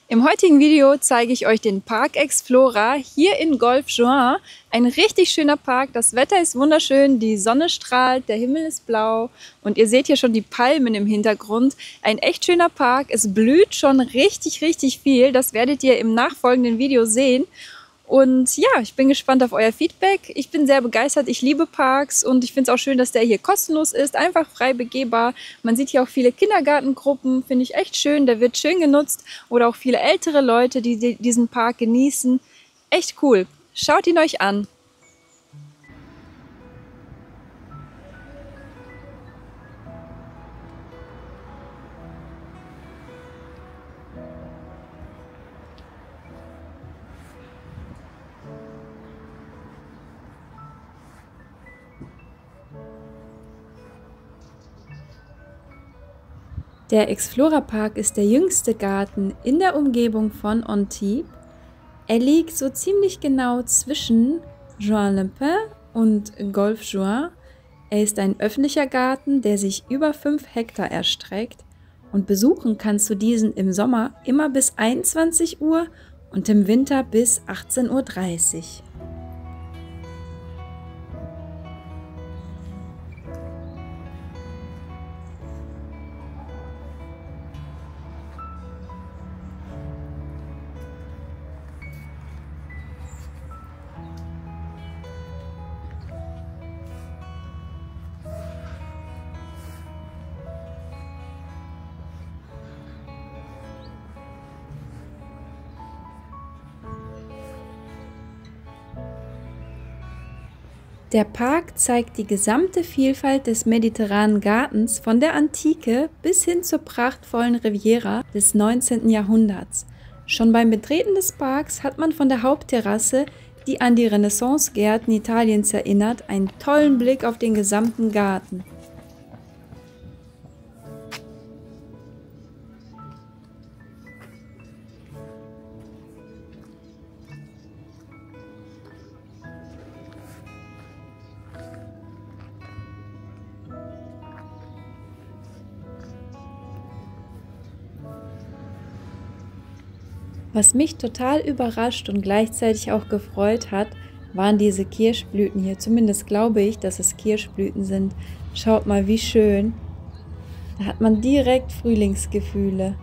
Im heutigen Video zeige ich euch den Park Explorer hier in Golfe Juan. Ein richtig schöner Park, das Wetter ist wunderschön, die Sonne strahlt, der Himmel ist blau und ihr seht hier schon die Palmen im Hintergrund. Ein echt schöner Park, es blüht schon richtig viel, das werdet ihr im nachfolgenden Video sehen. Und ja, ich bin gespannt auf euer Feedback. Ich bin sehr begeistert. Ich liebe Parks und ich finde es auch schön, dass der hier kostenlos ist, einfach frei begehbar. Man sieht hier auch viele Kindergartengruppen, finde ich echt schön. Der wird schön genutzt oder auch viele ältere Leute, die diesen Park genießen. Echt cool. Schaut ihn euch an. Der Explorer Park ist der jüngste Garten in der Umgebung von Antibes. Er liegt so ziemlich genau zwischen Juan-les-Pins und Golfe Juan. Er ist ein öffentlicher Garten, der sich über 5 Hektar erstreckt und besuchen kannst du diesen im Sommer immer bis 21 Uhr und im Winter bis 18:30 Uhr. Der Park zeigt die gesamte Vielfalt des mediterranen Gartens von der Antike bis hin zur prachtvollen Riviera des 19. Jahrhunderts. Schon beim Betreten des Parks hat man von der Hauptterrasse, die an die Renaissancegärten Italiens erinnert, einen tollen Blick auf den gesamten Garten. Was mich total überrascht und gleichzeitig auch gefreut hat, waren diese Kirschblüten hier. Zumindest glaube ich, dass es Kirschblüten sind. Schaut mal, wie schön. Da hat man direkt Frühlingsgefühle.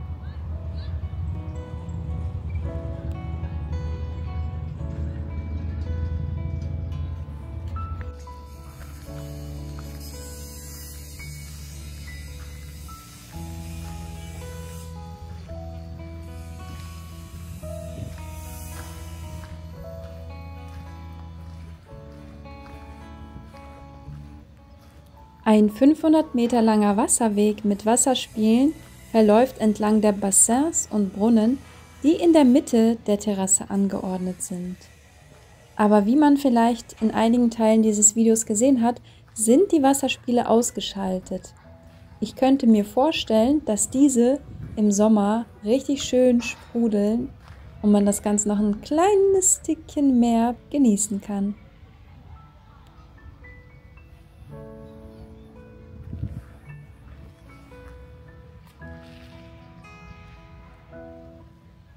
Ein 500 Meter langer Wasserweg mit Wasserspielen verläuft entlang der Bassins und Brunnen, die in der Mitte der Terrasse angeordnet sind. Aber wie man vielleicht in einigen Teilen dieses Videos gesehen hat, sind die Wasserspiele ausgeschaltet. Ich könnte mir vorstellen, dass diese im Sommer richtig schön sprudeln und man das Ganze noch ein kleines Stückchen mehr genießen kann.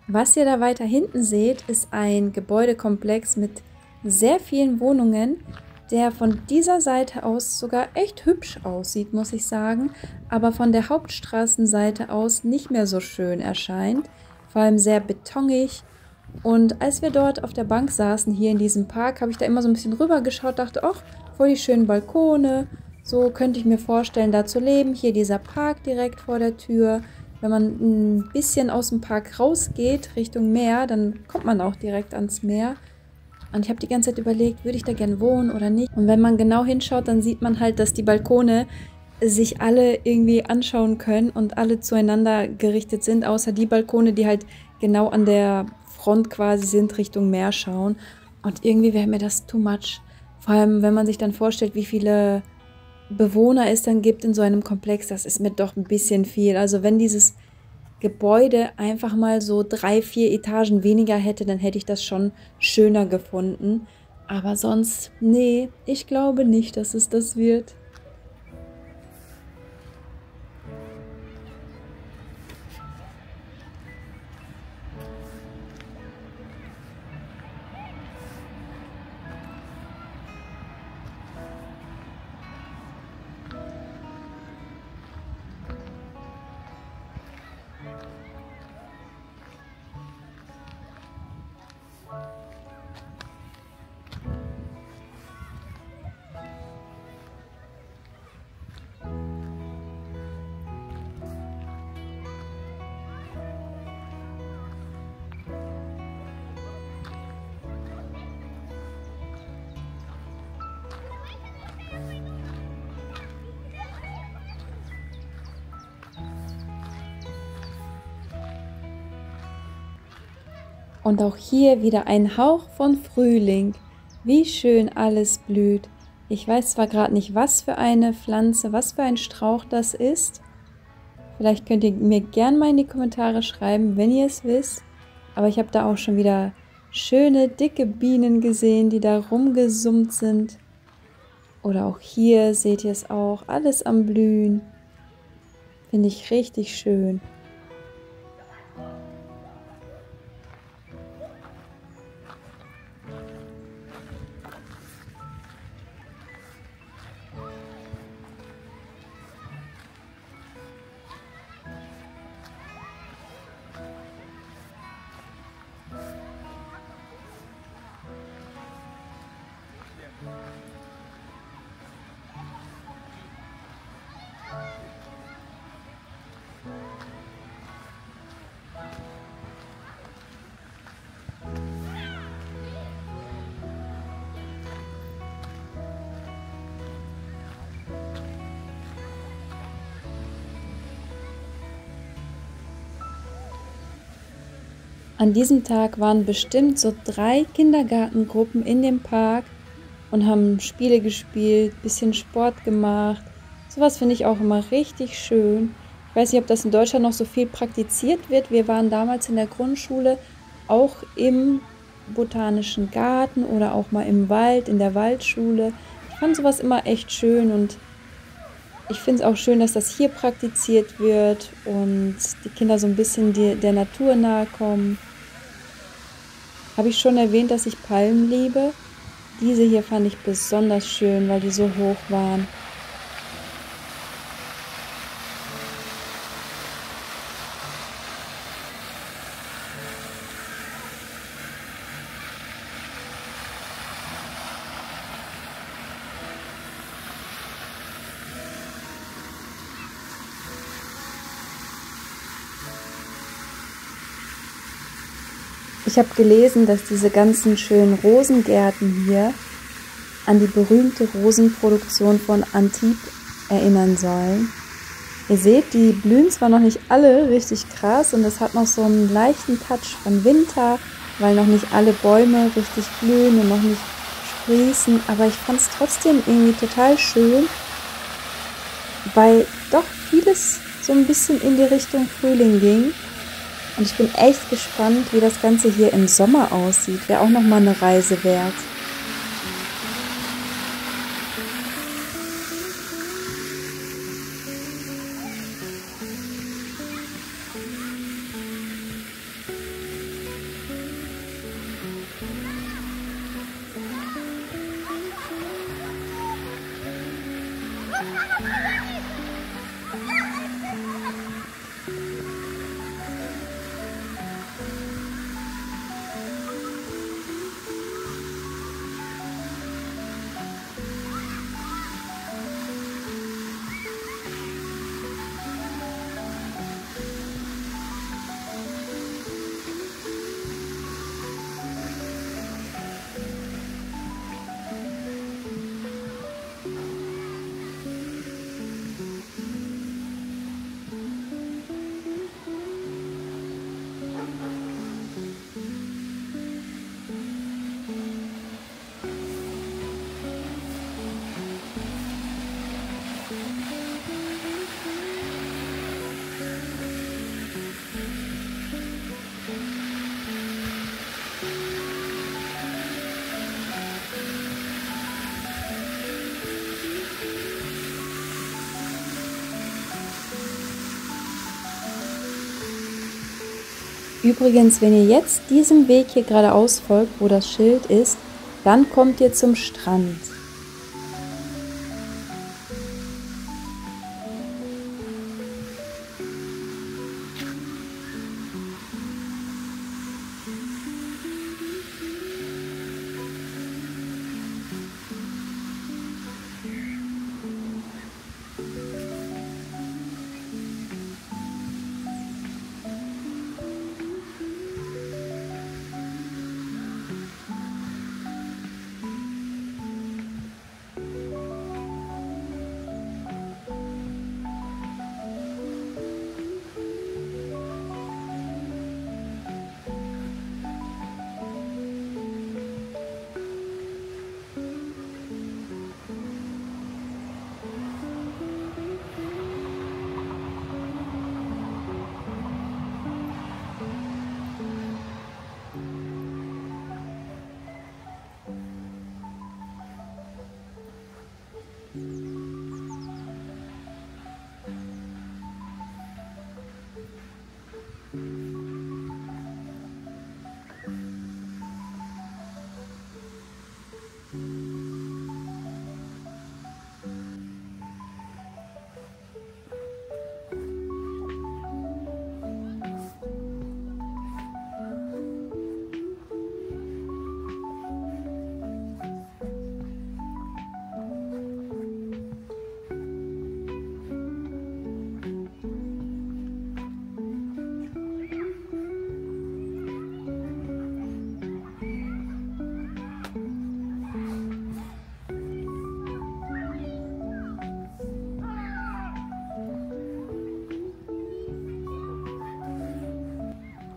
Was ihr da weiter hinten seht, ist ein Gebäudekomplex mit sehr vielen Wohnungen, der von dieser Seite aus sogar echt hübsch aussieht, muss ich sagen, aber von der Hauptstraßenseite aus nicht mehr so schön erscheint, vor allem sehr betonig. Und als wir dort auf der Bank saßen, hier in diesem Park, habe ich da immer so ein bisschen rüber geschaut, dachte, ach, voll die schönen Balkone, so könnte ich mir vorstellen, da zu leben. Hier dieser Park direkt vor der Tür. Wenn man ein bisschen aus dem Park rausgeht, Richtung Meer, dann kommt man auch direkt ans Meer. Und ich habe die ganze Zeit überlegt, würde ich da gern wohnen oder nicht. Und wenn man genau hinschaut, dann sieht man halt, dass die Balkone sich alle irgendwie anschauen können und alle zueinander gerichtet sind, außer die Balkone, die halt genau an der Front quasi sind, Richtung Meer schauen. Und irgendwie wäre mir das too much. Vor allem, wenn man sich dann vorstellt, wie viele Bewohner es dann gibt in so einem Komplex, das ist mir doch ein bisschen viel. Also wenn dieses Gebäude einfach mal so 3, 4 Etagen weniger hätte, dann hätte ich das schon schöner gefunden. Aber sonst, nee, ich glaube nicht, dass es das wird. Und auch hier wieder ein Hauch von Frühling. Wie schön alles blüht. Ich weiß zwar gerade nicht, was für eine Pflanze, was für ein Strauch das ist. Vielleicht könnt ihr mir gerne mal in die Kommentare schreiben, wenn ihr es wisst. Aber ich habe da auch schon wieder schöne, dicke Bienen gesehen, die da rumgesummt sind. Oder auch hier seht ihr es auch, alles am Blühen. Finde ich richtig schön. An diesem Tag waren bestimmt so 3 Kindergartengruppen in dem Park und haben Spiele gespielt, bisschen Sport gemacht. Sowas finde ich auch immer richtig schön. Ich weiß nicht, ob das in Deutschland noch so viel praktiziert wird. Wir waren damals in der Grundschule auch im Botanischen Garten oder auch mal im Wald, in der Waldschule. Ich fand sowas immer echt schön und ich finde es auch schön, dass das hier praktiziert wird und die Kinder so ein bisschen der Natur nahe kommen. Habe ich schon erwähnt, dass ich Palmen liebe? Diese hier fand ich besonders schön, weil die so hoch waren. Ich habe gelesen, dass diese ganzen schönen Rosengärten hier an die berühmte Rosenproduktion von Antibes erinnern sollen. Ihr seht, die blühen zwar noch nicht alle richtig krass und es hat noch so einen leichten Touch von Winter, weil noch nicht alle Bäume richtig blühen und noch nicht sprießen, aber ich fand es trotzdem irgendwie total schön, weil doch vieles so ein bisschen in die Richtung Frühling ging. Und ich bin echt gespannt, wie das Ganze hier im Sommer aussieht. Wäre auch nochmal eine Reise wert. Übrigens, wenn ihr jetzt diesem Weg hier geradeaus folgt, wo das Schild ist, dann kommt ihr zum Strand.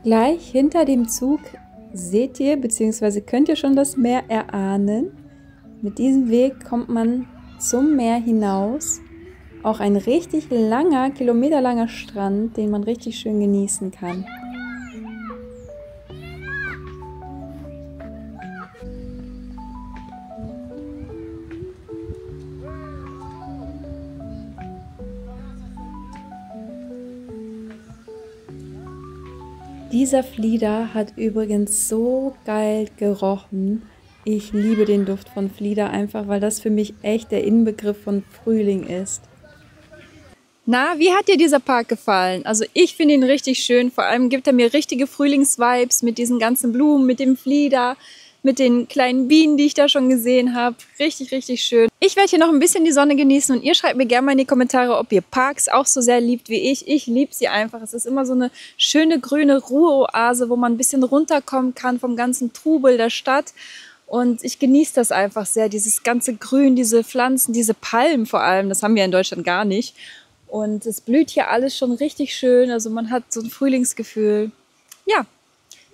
Gleich hinter dem Zug seht ihr bzw. könnt ihr schon das Meer erahnen. Mit diesem Weg kommt man zum Meer hinaus. Auch ein richtig langer, kilometerlanger Strand, den man richtig schön genießen kann. Dieser Flieder hat übrigens so geil gerochen. Ich liebe den Duft von Flieder einfach, weil das für mich echt der Inbegriff von Frühling ist. Na, wie hat dir dieser Park gefallen? Also ich finde ihn richtig schön, vor allem gibt er mir richtige Frühlingsvibes mit diesen ganzen Blumen, mit dem Flieder, mit den kleinen Bienen, die ich da schon gesehen habe. Richtig, richtig schön. Ich werde hier noch ein bisschen die Sonne genießen und ihr schreibt mir gerne mal in die Kommentare, ob ihr Parks auch so sehr liebt wie ich. Ich liebe sie einfach. Es ist immer so eine schöne grüne Ruheoase, wo man ein bisschen runterkommen kann vom ganzen Trubel der Stadt. Und ich genieße das einfach sehr, dieses ganze Grün, diese Pflanzen, diese Palmen vor allem. Das haben wir in Deutschland gar nicht. Und es blüht hier alles schon richtig schön. Also man hat so ein Frühlingsgefühl. Ja.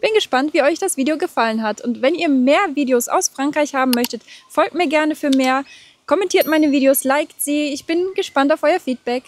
Bin gespannt, wie euch das Video gefallen hat. Und wenn ihr mehr Videos aus Frankreich haben möchtet, folgt mir gerne für mehr. Kommentiert meine Videos, liked sie. Ich bin gespannt auf euer Feedback.